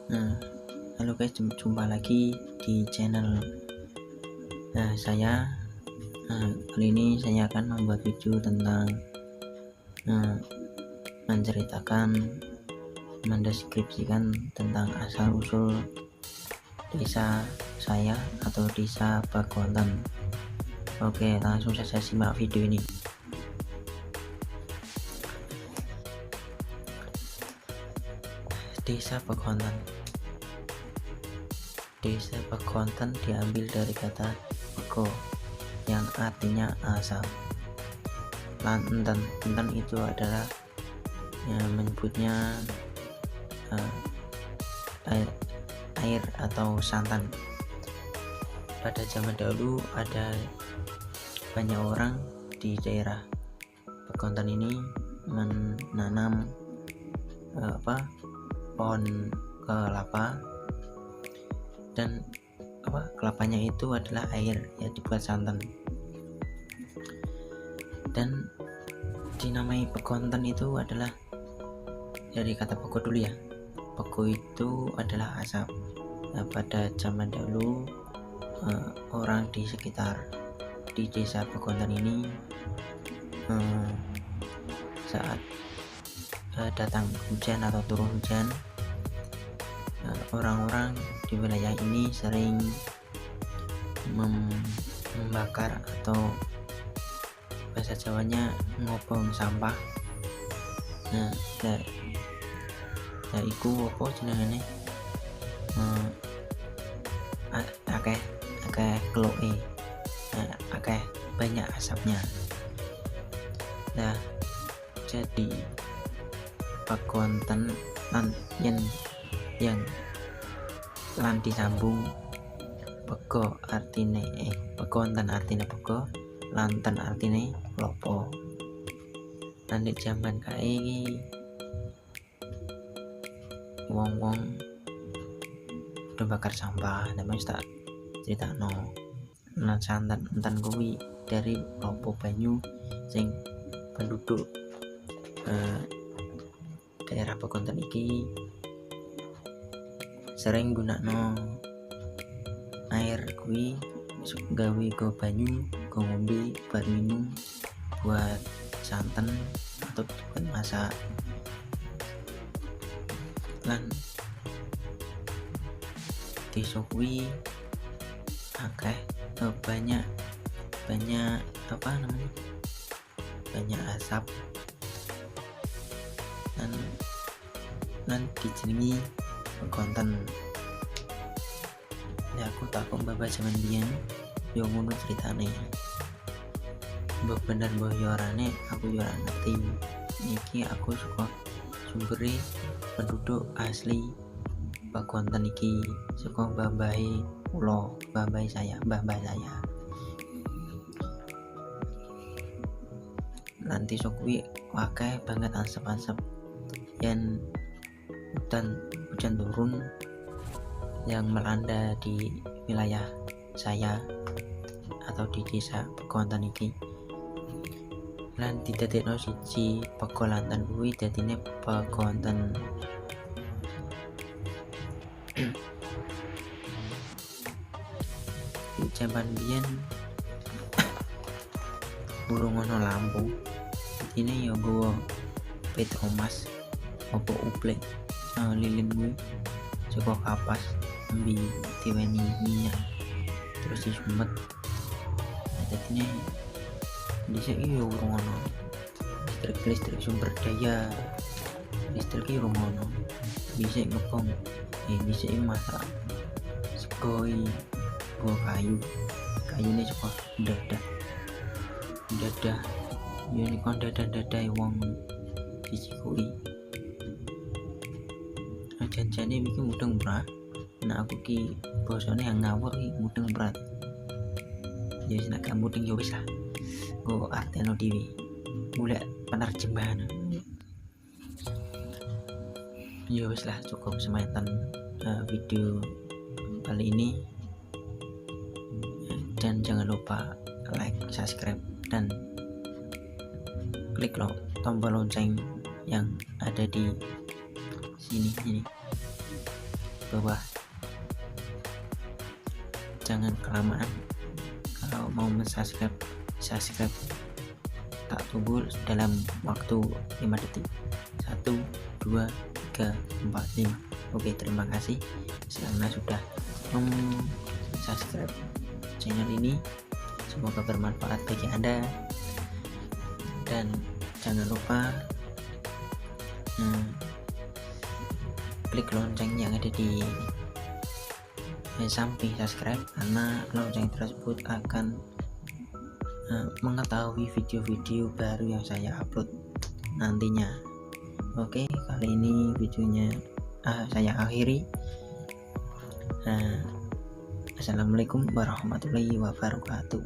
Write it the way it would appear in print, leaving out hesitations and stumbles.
Nah, halo guys, jumpa lagi di channel saya. Kali ini saya akan membuat video tentang menceritakan, mendeskripsikan tentang asal usul desa saya atau desa Pagonten. Oke, langsung saja simak video ini. Desa Pagonten. Desa Pagonten diambil dari kata pego yang artinya asal. Lan enten itu adalah menyebutnya air atau santan. Pada zaman dahulu ada banyak orang di daerah Pagonten ini menanam pohon kelapa, dan kelapanya itu adalah air ya dibuat santan. Dan dinamai Pagonten itu adalah dari kata pego dulu ya. Pego itu adalah asap. Pada zaman dahulu orang di sekitar di desa Pagonten ini saat datang hujan atau turun hujan, orang-orang di wilayah ini sering membakar atau bahasa Jawanya ngobong sampah. Iku apa jenengane, akeh keloke, akeh banyak asapnya. Jadi Pagonten yang lan disambung pego artine Pagonten artine pego, lanten artine lopo. Nanti zaman kae iki wong-wong udah bakar sampah, namanya tak critakno. Nah, santan kuwi dari lopo banyu sing penduduk daerah Pagonten iki sering gunakno air kuwi gawe go banyu, go ngombe, buat minum, buat santan atau buat masak. Lan desa kuwi akeh banyak banyak asap, dan dijenengi Pagonten. Ya aku takut bapak zaman biyen yo ngono ceritane. Mbok bener mbok yo orane aku yo ora ngerti. Iki aku suka sumbere penduduk asli Pagonten iki, suka mbah-mbahe kula, mbah saya. Nanti sok kuwi akeh banget asap-asap yen hujan turun yang melanda di wilayah saya atau di desa Pagonten iki. Lan didadekno siji pego lanten kuwi dadine Pagonten. Di zaman biyen burung ono lampu, ini ya gue petromas apa uplek lilin gue cukup kapas ambil diweni minyak terus disumet. Jadi ini disini ya burung ono listrik sumber daya listrik ya burung ono bisa ngepong bisa masak segoi gue kayunya cukup dadah unicorn dadah wong dicikui janjane iki mudeng bra. Nah aku ki bosone yang ngawur ki mudeng berat ya wis nek mudeng ya wis lah go arteno dhewe golek penerjemahan ya wis lah. Cukup semetan video kali ini, dan jangan lupa like, subscribe, dan klik tombol lonceng yang ada di sini. bawah. Jangan kelamaan, kalau mau subscribe tak tunggu dalam waktu 5 detik. 1 2 3 4 5. Oke, terima kasih karena sudah subscribe channel ini. Semoga bermanfaat bagi Anda, dan jangan lupa klik lonceng yang ada di samping subscribe, karena lonceng tersebut akan mengetahui video-video baru yang saya upload nantinya. Oke, kali ini videonya saya akhiri. Assalamualaikum warahmatullahi wabarakatuh.